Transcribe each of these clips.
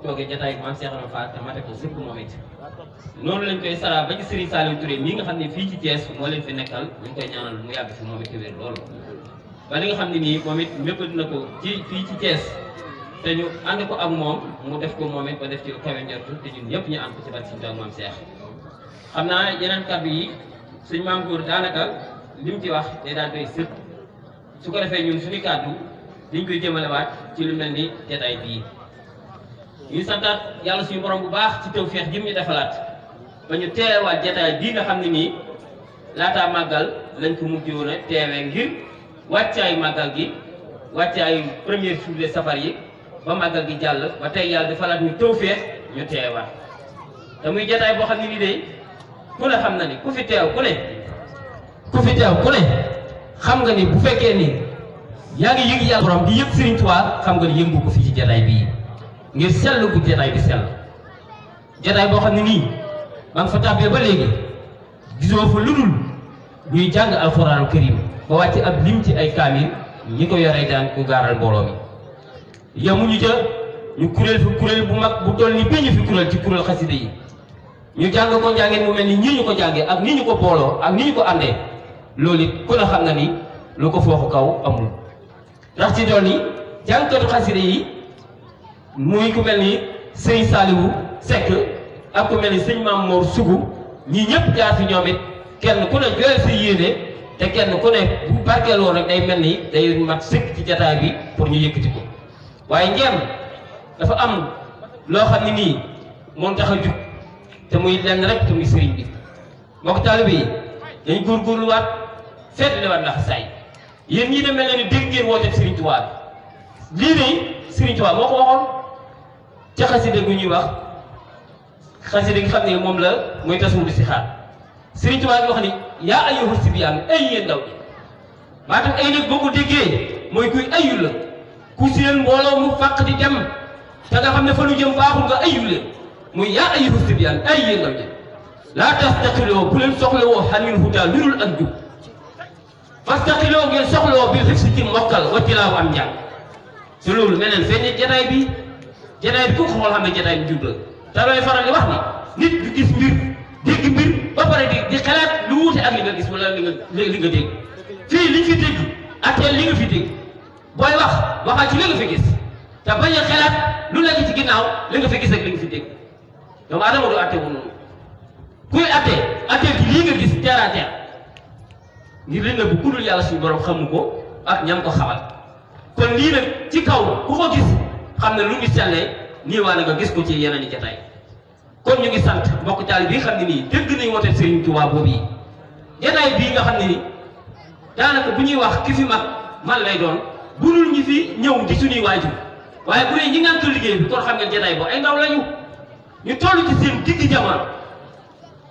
toogee jotaay maam Cheikh Ibra Fall te mate ko sëkk moom it noonu lañ koy sara ba ci Serigne Saliou Touré mii nga xam ne fii ci Thiès moo leen fi nekkal ñu koy ñaanal mu yàgg fi moom it wér loolu ba li nga xam ne nii moom it mépp dina ko ci fii ci Thiès te ñu ànd ko ak moom mu def ko moom it ba def ci kawe njortu te ñun ñëpp ñu ànd ko ci bat si maam Cheikh xam naa yeneen kàddu yi suñ maam góor daanaka li mu ci wax day daal doy sëkk su ko defee ñun suñu kàddu dañ koy jëmalewaat ci lu mel ni jotaay bii ñu santaat yàlla suñu borom bu baax ci tawfeex gi mu ñu defalaat ba ñu teewaat jotaay bii nga xam ne nii laataa màggal lañ ko mujjoon a teewee ngir wàccaayu màggal gi wàccaayu première journée safar yi ba màggal gi jàll ba tey yàlla defalaat ñu tawfeex ñu teewaat te muy jotaay boo xam ne nii de ku ne xam na ni ku fi teew ku ne xam nga ni bu fekkee ni yaa ngi yëg yàlla borom di yëg Serigne Touba xam nga ni yëngu ko fii ci jotaay bii ngir sell bu jotaay bi sell jotaay boo xam ne nii ba nga fa tàbbee ba léegi gisoo fa lu dul ñuy jàng alxuraanu karim ba wàcc ab lim ci ay kaamil ñi ko yoree daan ko gaaral mbooloo mi yemuñu ca ñu kuréel fi kuréel bu mag bu toll ni bii ñu fi kuréel ci kuréel xasida yi ñu jàng ko njàngeen mu mel ni ñii ñu ko jàngee ak ni ñu ko booloo ak ni ñu ko àndee loolu it ku ne xam na ni lu ko foofu kaw amul ndax ci doon yi jàngkatu xasida yi muy ku mel ni sëñ Saliou Seck ak ku mel ni sëñ Maam Mor Sougou ñii ñëpp jaar fi ñoom it kenn ku ne jooyal sa yéene te kenn ku ne bu barkeeloo rek day mel ni day mat sëkk ci jataay bi pour ñu yëkkati ko waaye ngeen dafa am loo xam ne nii moom tax a jug te muy lenn rek te muy sëriñ bi mbokk taalibe yi dañ góorgóorluwaat feetlewaat ndax saay yéen ñii de mel na ni dégg ngeen woote Serigne Touba lii de Serigne Touba moo ko waxoon ca xasida gu ñuy wax xasida gi xam ne moom la muy tasawudu si xaar Serigne Touba bi wax ni yaa ayyuha sibyaan ay yéen ndaw ñi maanaam ay nag boo ko déggee mooy kuy ayul la ku seen mbooloo mu fàq di dem te nga xam ne fa lu jëm baaxul nga ayul leen muy yaa ayyuha sibyaan ay yéen ndaw ñi laa tastaqiloo bu leen soxlawoo xamin hudaa lu dul ak jub fastaqiloo ngeen soxlawoo bi fekk si ci mokkal wattilaawu am njàng te loolu meneen feeñ jataay bi ku ko xool xam ne jataay bi jub la te looy faral di wax ni nit du gis mbir dégg mbir ba pare di xalaat lu wuute ak li nga gis wala li nga dégg fii liñ fi dégg atteel li nga fi dégg booy waxal ci li nga fi gis te bañ a xalaat lu nekk ci ginnaaw li nga fi gis ak li nga fi dégg doomu aadama du atte wu noonu kuy attee ci lii nga gis terre à terre ngir li nga bu kudul yàlla suñu borom xamu ko ak ñam ko xamal kon lii nag ci kaw ku ko gis xam ne lu ngi sellee nii waa na nga gis ko ci yeneen i jataay kon ñu ngi sant mbokk taal bi xam ne nii dégg nañ woote Serigne Touba boobu yi jataay bii nga xam ne ni daanaka bu ñuy wax ki fi mag man lay doon bu dul ñi fi ñëw di suñuy waajur waaye bu dee ñi ngànk liggéey bi kon xam ngeen jataay boo ay ndaw lañu ñu toll ci seen digg jamono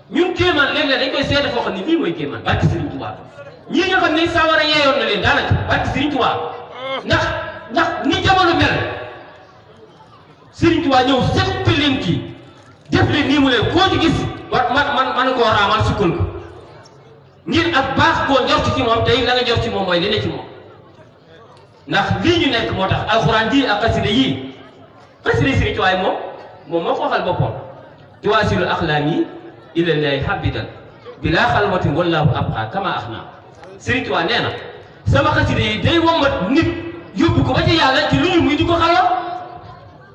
ñun kéemaan léeg-léeg dañ koy seede foo xam ne lii mooy kéemaan barke Serigne Touba ñii nga xam ne sawara yeeyoon na leen daanaka barke Serigne Touba ndax ni jamono mel Serigne Touba ñëw sepp leen kii def leen nii mu leen koo ci gis man koo raamal sukkal ko ngir ak baax koo njort ci moom tey la nga njort ci moom mooy li ne ci moom ndax lii ñu nekk moo tax alxuraan ji ak xasida yii xasida yi Serigne Touba moom moo ko waxal boppam tuwaasilu axlaami ilallahi habidan bilaa xalwatin wallahu abqa kama axna Serigne Touba nee na sama xasida yi day wommat nit yóbbu ko ba ci yàlla ci lu ñu muy di ko xalwa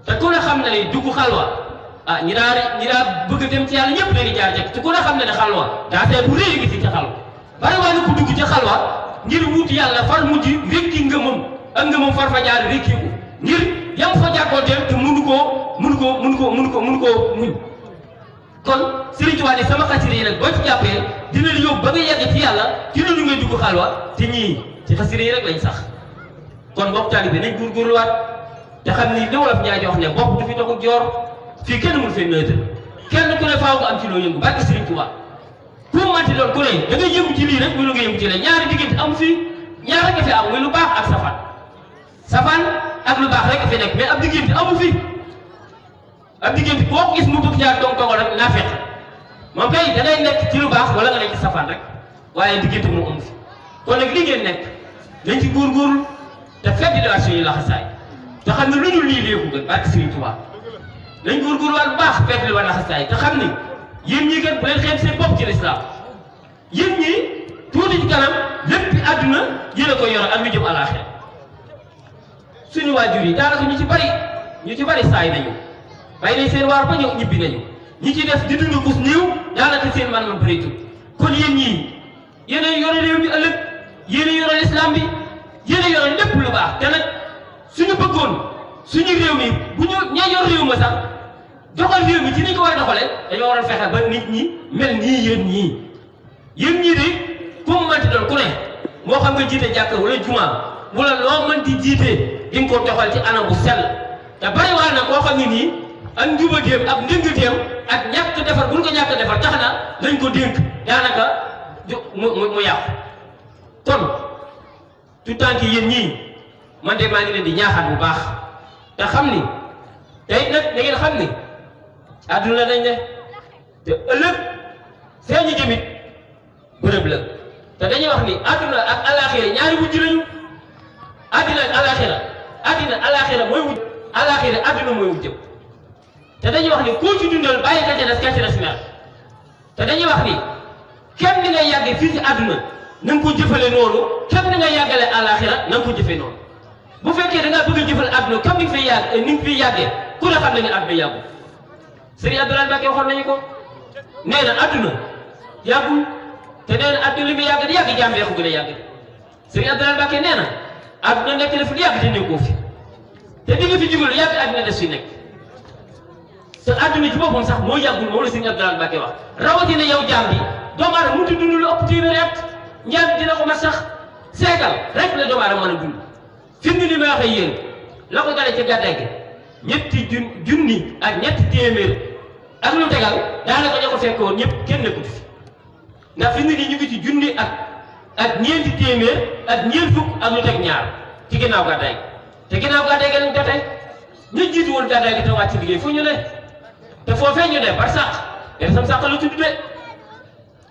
te ku ne xam na ne dugg xalwa ñi daa bëgg a dem ci yàlla ñëpp dañuy jaar jekk te ku ne xam na ne xalwa daa tee bu réy gi ci xalwa bari waa ni ko dugg ci xalwa ngir wuti yàlla far mujj rékki ngëmam ak ngëmam far fa jaar rékki ko ngir yam fa jàkkooteel te mënu koo muñ kon Serigne Touba ne sama xasida yi nag boo ci jàppee dina la yóbbu ba nga yegg ci yàlla ci loolu ngay dugg xalwa te ñii ci xasida yi rek lañ sax kon mbokk taalibe nañ góorgóorluwaat te xam ni li wolof ñaay di wax ne bopp du fi doxul joor fii kenn mënu fee nëëtal kenn ku ne faaw nga am ci loo yëngu barke Serigne Touba ku manti doon ku ne da ngay yëngu ci lii rek muy lu nga yëngu ci la ñaari diggante am fii ñaar rek a fi am muy lu baax ak safaan ak lu baax rek a fi nekk mais ab diggante amu fi ab diggante boo ko gis mu bëgg jaar dong rek naa fekk moom kay da ngay nekk ci lu baax wala nga nekk ci safaan rek waaye diggante mu amu fi kon nag li ngeen nekk nañ ci góorgóorlu te fedd di suñuy laxasaay te xam ne lu ñu lii léegu gën barke Serigne Touba nañ góorgóorluwaat bu baax fekk li war laxasaay te xam ni yéen ñii kat bu leen xeeb seen bopp ci lislaam yéen ñii tuuti ci kanam lépp àdduna yéen a koy yor ak lu jëm àllaaxira suñu waajur yi daanaka ñu ci bari saay nañu bay nañ seen waar ba ñëw ñibbi nañu ñi ci def di dund gus néew daanaka seen man bëreetul kon yéen ñii yéen a yore réew mi ëllëg yéen a yore lislaam bi yéen a yore lépp lu baax te nag suñu bëggoon suñu réew mi bu ñu ñee yor réew ma sax doxal réew mi ci ni ñu ko war a doxalee dañoo war a fexe ba nit ñi mel nii yéen ñii de ku mu mënti doon ku ne moo xam nga jiite jàkka wala juma wala loo mënti jiite di nga ko doxal ci anam bu sell te bari waa na koo xam ne nii ak njubateem ak ndëngateem ak ñàkk defar bu ñu ko ñàkk defar tax na lañ ko dénk daanaka mu yàqu kon tout temps yéen ñii man de maa ngi leen di ñaaxaat bu baax te xam ni tey nag da ngeen xam ni àdduna dañ ne te ëllëg seen ñi jëmit bërëb la te dañuy wax ni àdduna ak alaxira ñaari wujj lañu àddina ak alaxira mooy wujj alaxira àdduna mooy wujjëm te dañuy wax ni koo ci dundal bàyyi ka ca des mer te dañuy wax ni kenn ni ngay yàggee fii ci àdduna na nga ko jëfale noonu kenn ni ngay yàggale alaxira na nga ko jëfee noonu bu fekkee da ngaa bëgg a jëfal àdduna comme ni nga fiy yàggee ku ne xam ne nga àdduna yàggul Serigne Abdoulaye Mbacké waxoon nañu ko nee na àdduna yàggul te nee na àdduna li muy yàgg di yàgg jàmm ko gën a yàgg Serigne Abdoulaye Mbacké nee na àdduna nekk na fi lu yàgg te nekkoo fi te di nga fi jugal lu yàgg àdduna des fi nekk te àdduna ci boppam sax moo yàggul moom la Serigne Abdoulaye Mbacké wax rawatina yow jaam bi doomu aadama mënut a dund lu ëpp téeméeri at ñaar dina ko mat sax seegal rek la doomu aadama mën a dund fi mu ne li may waxee yéen la ko dalee ci gàddaay gi ñetti junni ak ñetti téeméer ak lu tegal daanaka ña ko fekk woon ñëpp kenn nekkul fi ndax fi mu ne nii ñu ngi ci junni ak ñeenti téeméer ak ñeent fukk ak lu teg ñaar ci ginnaaw gàddaay gi te ginnaaw gàddaay gi lañ jotee ñu jiitu woon gàddaay gi te wàcc ci liggéey fu ñu ne te foofee ñu ne par sàq te sam sàq lu tudd de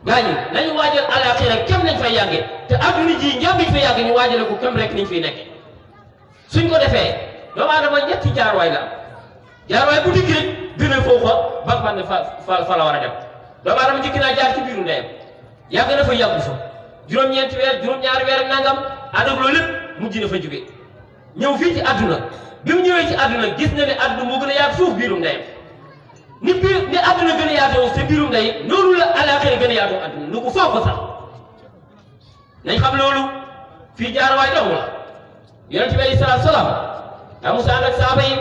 gaa ñi nañu waajal alaxira kem nañ fay yàggee te adduna ji njàm biñ fay yàgg ñu waajale ko kem rek niñ fiy nekk suñ ko defee doomu aadama ñetti jaarwaay la jaarwaay bu dikk rek gën a foofa ba xam ne fa la war a dem doomu aadama jikki naa jaar ci biiru ndeyam yàgg na fa yàggu fa juróom-ñeenti weer juróom-ñaari weer ak nangam ànd ak loolu lépp mujj na fa jóge ñëw fii ci àdduna bi mu ñëwee ci àdduna gis na ne àdduna moo gën a yaatu suuf biirum ndeyam ni àdduna gën a yaatoo sa biirum ndey noonu la alaxira gën a yaatoo àdduna lu ko foofu sax nañ xam loolu fii jaarwaay dong la yonent bi alayhi salaatu salaam daa Musaa ànd ak saaba yi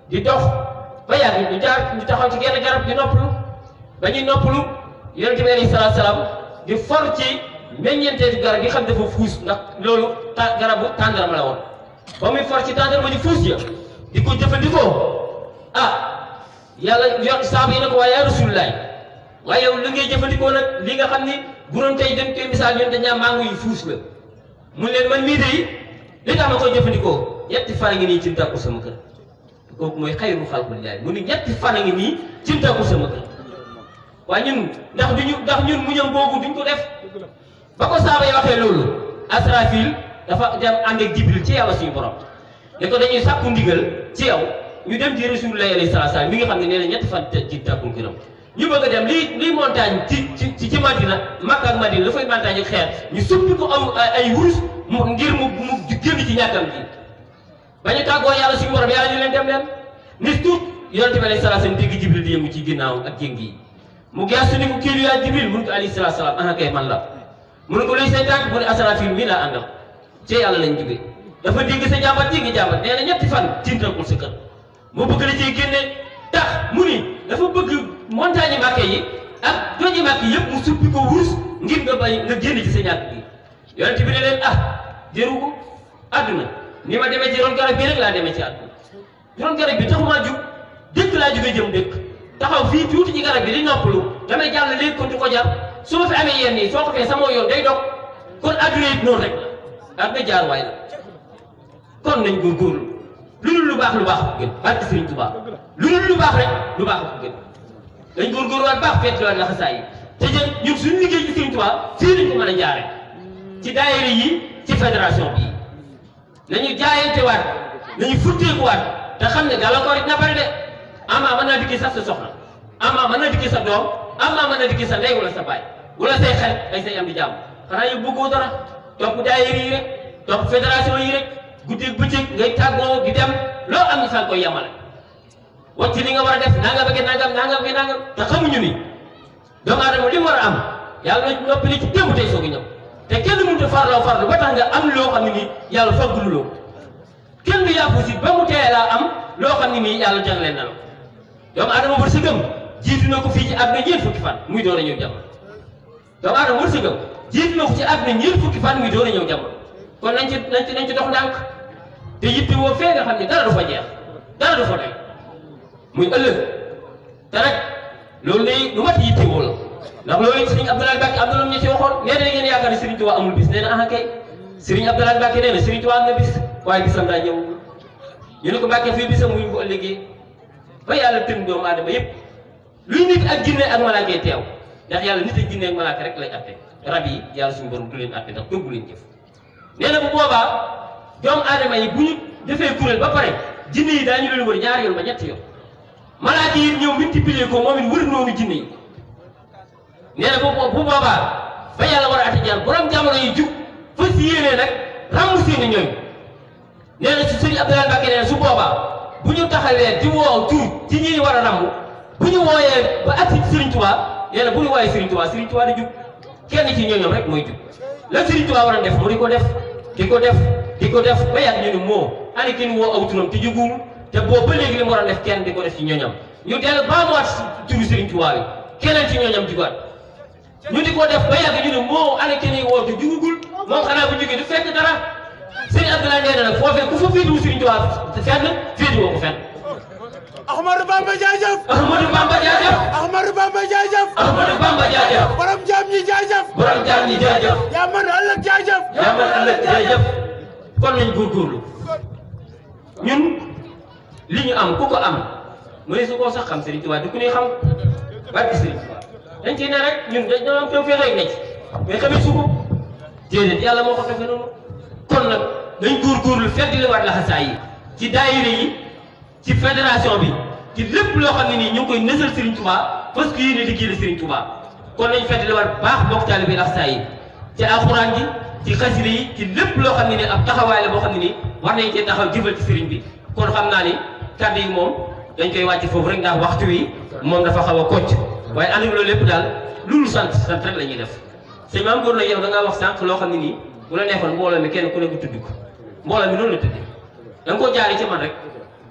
di dox ba yàgg ñu taxaw ci genn garab di noppalu ba ñuy noppalu yonent bi alayhi salaatu salaam di for ci meññeenteetu garab yi xam dafa fuus ndax loolu garabu tàndarma la woon ba muy for ci tàndarma ji fuus ya di ko jëfandikoo yàlla yor saaba yi ne ko waaye yaa Rasulullaah waaye yow li ngay jëfandikoo nag li nga xam ni bu doon tey dañ koy misaal ñun dañaa mango yu fuus la mun leen man mii de li tax ma koy jëfandikoo ñetti fan a ngi nii ci tàkku sama kër kooku mooy xayru xalqillaahi mu ni ñetti fan a ngi nii ci tàkku sama kër waaye ñun ndax ñun mu ñëm boobu duñ ko def ba ko saaba yi waxee loolu Asrafil dafa dem ànd ak Jibril ci yàlla suñu borom ne ko dañuy sàkku ndigal ci yow ñu dem ci Rasulullaahi alayhi salaatu salaam mi nga xam ne nee na ñetti fan ci tàkku këram ñu bëgg a dem lii montagne ci Madina Makka ak Madina dafay montagne ak xeer ñu suppi ko ay wurus ngir mu génn ci ñàkkam ji ba ñu tàggoo yàlla suñu borom yàlla ñu leen dem leen nit tuut yonent bi alayhi salaatu salaam dégg Jibril di yëngu ci ginnaaw ak jéng yi mu geestu ni ko kii yaa Jibril mun ko alayhi salaatu salaam ana kay man la mu ne ko luy say tànk mu ne Asrafil mii laa àndal ci yàlla lañ jóge dafa dégg sa jàmbat ji ngi jàmbat nee na ñetti fan tiintakul sa kër moo bëgg la ciy génne tax mu ni dafa bëgg montagne Màkka yi ak doji Màkka yëpp mu suppi ko wurus ngir nga génn ci sa ñàkk bi yonent bi ne leen jëru ko àdduna ni ma demee ci ron garab bi rek laa demee ci àdduna ron garab bi taxumaa jug dëkk laa jóge jëm dëkk taxaw fii tuuti ci garab bi di noppalu damay jàll léegi kon di ko jar su ma fi amee yenn yi soo ko fee sama yoon day dog kon àdduna it noonu rek la àdduna jaar waay la kon nañ góorgóorlu lu baax ko gën barke Sëriñ Tuubaa lu baax rek lu baax ko gën dañ góorgóorluwaat baax fettiwaat laxasaay yi te ñun suñu liggéey ci Sëriñ Tuubaa fii lañ ko mën a jaare ci daayira yi ci fédération bi nañu jaayantewaat nañu futteekuwaat te xam ne gàllankoor it na bari de ama mën naa dikki sax sa soxna ama mën naa dikki sa doom ama mën naa dikki sa ndey wala sa baay wala say xel ay say am di jàmm xanaa yow bëggoo dara topp daayira yi rek topp fédération yi rek guddeeg bëccëg ngay tàggoo di dem loo am ni fa koy yemale wacc li nga war a def nangam ak nangam te xamuñu ni doomu aadama li mu war a am yàlla na noppi li ci démb tey soog a ñëw te kenn mënut a farlu ba tax nga am loo xam ne nii yàlla faggululoo kenn du yàqu si ba mu tee laa am loo xam ne nii yàlla jagleel na la doomu aadama wërsëgam jiitu na ko fii ci àdduna ñeent fukki fan muy door a ñëw jamono doomu aadama wërsëgam jiitu na ko ci àdduna ñeent fukki fan muy door a ñëw jamono kon nañ ci dox ndànk te yitte woo fee nga xam ne dara du fa jeex dara du fa doy muy ëllëg te rek loolu day lu mat yitte woo la ndax loolu Serigne Abdoulaye Mbacke am na lu ñu ci waxoon nee na ngeen yaakaar ne Serigne Touba amul bis nee na ah kay Serigne Abdoulaye Mbacke nee na Serigne Touba am na bis waaye bisam daa ñëw ñu ne ko Mbacke fii bisam wuñ ko ëllëgee ba yàlla tën doomu aadama yëpp luy nit ak jinne ak malaaka teew ndax yàlla nit ak jinne ak malaaka rek lay atte rab yi yàlla suñu borom du leen atte ndax toggu leen jëf nee na bu boobaa doomu aadama yi bu ñu defee kuréel ba pare jinne yi daañu leen wër ñaari yoon ba ñetti yoon malaaka yi ñëw multiplier ko moom it wër noonu jinne yi nee na bu boobaa ba yàlla war a ati jaan borom jamono yi jug fas yéenee nag ràmm seeni ñooñ nee na si Serigne Abdoulaye Mbacke nee na su boobaa bu ñu taxawee di woo tur ci ñi war a ràmm bu ñu wooyee ba agsi Serigne Touba nee na bu ñu wooyee Serigne Touba di jug kenn ci ñooñam rek mooy jug la Serigne Touba war a def mu di ko def ba yàgg ñu ne moo ani kenn woo aw turam te jugul te boobu ba léegi li mu war a def kenn di ko def ci ñooñam ñu dellu ba mu waat turu Serigne Touba bi keneen ci ñooñam jugaat ñu di ko def ba yàgg ñu ne moo ana kenn woo te jugugul moom xanaa bu jógee du fekk dara Serigne Abdoulaye nee na nag foofee ku fa féetuwu Serigne Touba fenn féetuwoo ko fenn. Ahmadou Bamba jaajëf. Ahmadou Bamba jaajëf. Ahmadou Bamba jaajëf. Ahmadou Bamba jaajëf. borom jaam ñi jaajëf. borom jaam ñi jaajëf. yaa man ëllëg jaajëf. yaa man ëllëg jaajëf. kon nañ góorgóorlu ñun li ñu am ku ko am mooy su koo sax xam Serigne Touba di ku ne xam barki Serigne Touba dañ ciy ne rek ñun dañoo am teew fee rek nekk mais tamit su ko déedéet yàlla moo ko defee noonu kon nag dañ góorgóorlu fekk li war laxasaay yi ci daayira yi ci fédération bi ci lépp loo xam ne nii ñu ngi koy nësal Serigne Touba parce que yéen a liggéeyal Serigne Touba kon nañ fekk li war baax bokk taalibe bi laxasaay yi ci alxuraan ji ci xasida yi ci lépp loo xam ne nii ab taxawaay la boo xam ne nii war nañ cee taxaw jëfal ci Serigne bi kon xam naa ni kàddu yi moom dañ koy wàcc foofu rek ndax waxtu wi moom dafa xaw a kocc waaye ànd ak loolu lépp daal loolu sant rek la ñuy def sëñ maam góor na yow da ngaa wax sànq loo xam ne nii bu la neexoon mbooloo mi kenn ku ne ko tudd ko mbooloo mi noonu la tuddee da nga koo jaaree ci man rek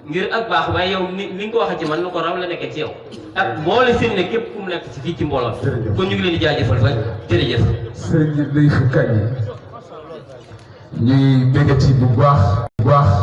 ngir ak baax waaye yow ni nga ko waxee ci man lu ko raw la nekkee ci yow ak mboole seen ne képp ku mu nekk ci fii ci mbooloo kon ñu ngi leen di jaajëfal rek jërëjëf. sëriñ bi lay fu kañ ñuy béggati bu baax.